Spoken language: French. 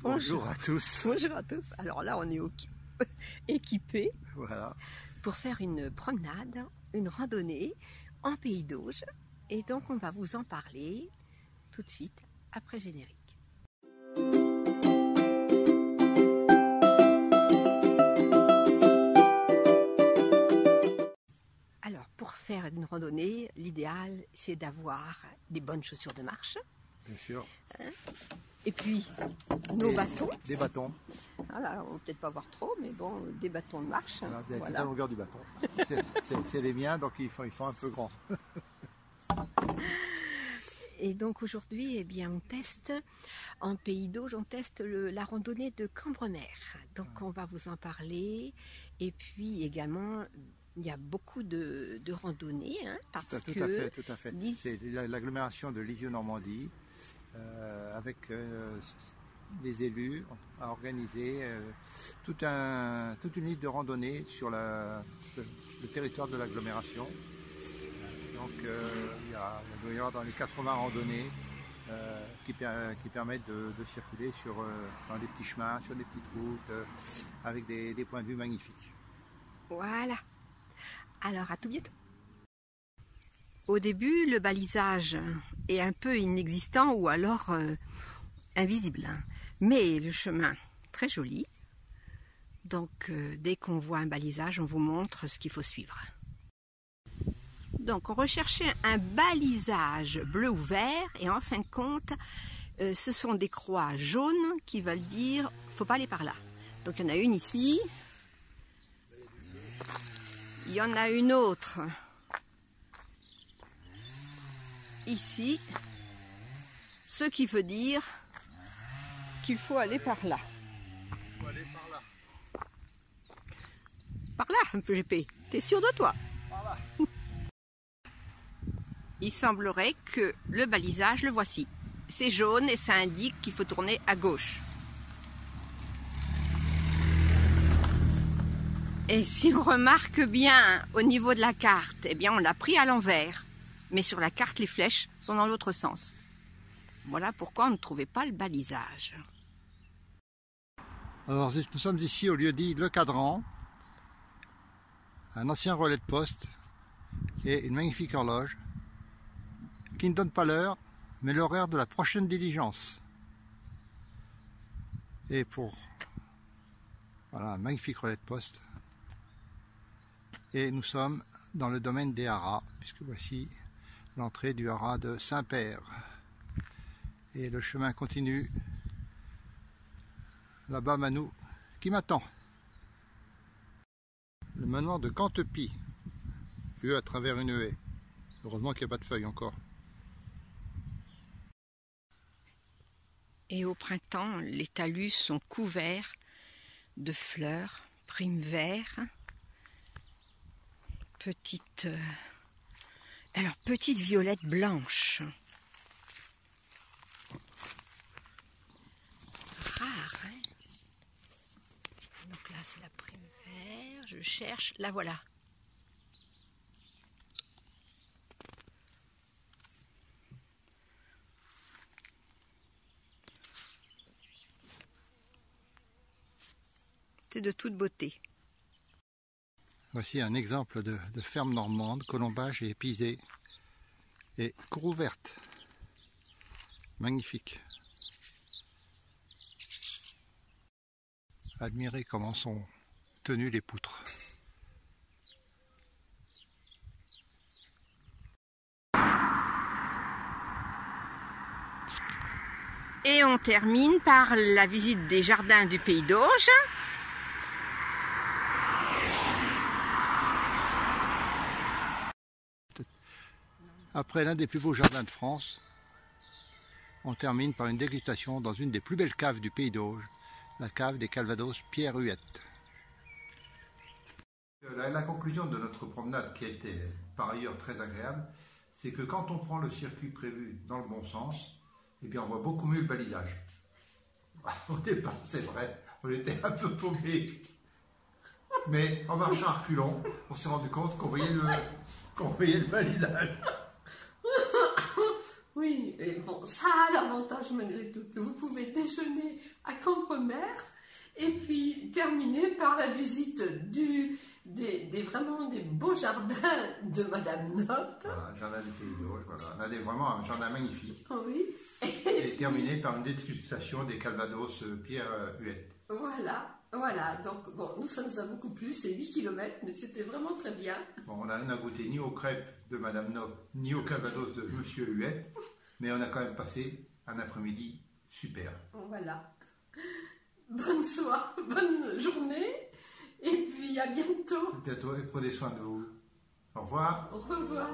Bonjour à tous. Bonjour à tous. Alors là, on est équipés Voilà. pour faire une promenade, une randonnée en Pays d'Auge. Et donc, on va vous en parler tout de suite après générique. Alors, pour faire une randonnée, l'idéal, c'est d'avoir des bonnes chaussures de marche. Bien sûr. Et puis, nos bâtons. Des bâtons. Voilà, on ne va peut-être pas voir trop, mais bon, des bâtons de marche. Voilà, vous avez toute Voilà. la longueur du bâton. C'est les miens, donc ils sont un peu grands. Et donc aujourd'hui, eh bien, on teste en Pays d'Auge, on teste la randonnée de Cambremer. Donc on va vous en parler. Et puis également, il y a beaucoup de randonnées, hein, parce Tout que à fait. C'est l'agglomération de Lisieux-Normandie, avec les élus, a organisé toute une liste de randonnées sur le territoire de l'agglomération. Donc il doit y avoir dans les 80 randonnées qui permettent de circuler dans des petits chemins, sur des petites routes, avec des points de vue magnifiques. Voilà. Alors à tout bientôt. Au début, le balisage est un peu inexistant ou alors invisible. Mais le chemin, très joli. Donc dès qu'on voit un balisage, on vous montre ce qu'il faut suivre. Donc on recherchait un balisage bleu ou vert et en fin de compte, ce sont des croix jaunes qui veulent dire faut pas aller par là. Donc il y en a une ici, il y en a une autre ici, ce qui veut dire qu'il faut aller par là. Il faut aller par là. Par là, un peu GP. T'es sûr de toi? Par là. Il semblerait que le balisage, le voici. C'est jaune et ça indique qu'il faut tourner à gauche. Et si on remarque bien au niveau de la carte, eh bien on l'a pris à l'envers. Mais sur la carte, les flèches sont dans l'autre sens. Voilà pourquoi on ne trouvait pas le balisage. Alors nous sommes ici au lieu dit Le Cadran, un ancien relais de poste et une magnifique horloge qui ne donne pas l'heure, mais l'horaire de la prochaine diligence. Et voilà, un magnifique relais de poste. Et nous sommes dans le domaine des haras, puisque voici l'entrée du haras de Saint-Père. Et le chemin continue. Là-bas, Manou, qui m'attend. Le manoir de Cantepie, vu à travers une haie. Heureusement qu'il n'y a pas de feuilles encore. Et au printemps, les talus sont couverts de fleurs, primes vert, petites violettes blanches. Rare, hein? Donc là, c'est la prime vert. Je cherche, la voilà. C'est de toute beauté. Voici un exemple de ferme normande, colombage et épisée, et cour ouverte. Magnifique. Admirez comment sont tenues les poutres. Et on termine par la visite des jardins du Pays d'Auge. Après l'un des plus beaux jardins de France, on termine par une dégustation dans une des plus belles caves du Pays d'Auge, la cave des Calvados Pierre Huette. La conclusion de notre promenade, qui a été par ailleurs très agréable, c'est que quand on prend le circuit prévu dans le bon sens, eh bien on voit beaucoup mieux le balisage. Au départ, c'est vrai, on était un peu paumés. Mais en marchant à reculons, on s'est rendu compte qu'on voyait le balisage. Oui, et bon, ça a l'avantage malgré tout que vous pouvez déjeuner à Cambremer, et puis terminer par la visite vraiment des beaux jardins de Madame Nopp. Voilà, jardin des Pays d'Auge, voilà. On a vraiment un jardin magnifique. Oui. Et terminé par une dégustation des Calvados Pierre Huette. Voilà, donc bon, nous ça nous a beaucoup plu, c'est 8 km, mais c'était vraiment très bien. Bon, on n'a goûté ni aux crêpes de Madame Nopp, ni aux Calvados de Monsieur Huette, mais on a quand même passé un après-midi super. Voilà. Bonne soirée, bonne journée, et puis à bientôt. Bientôt, et prenez soin de vous. Au revoir. Au revoir.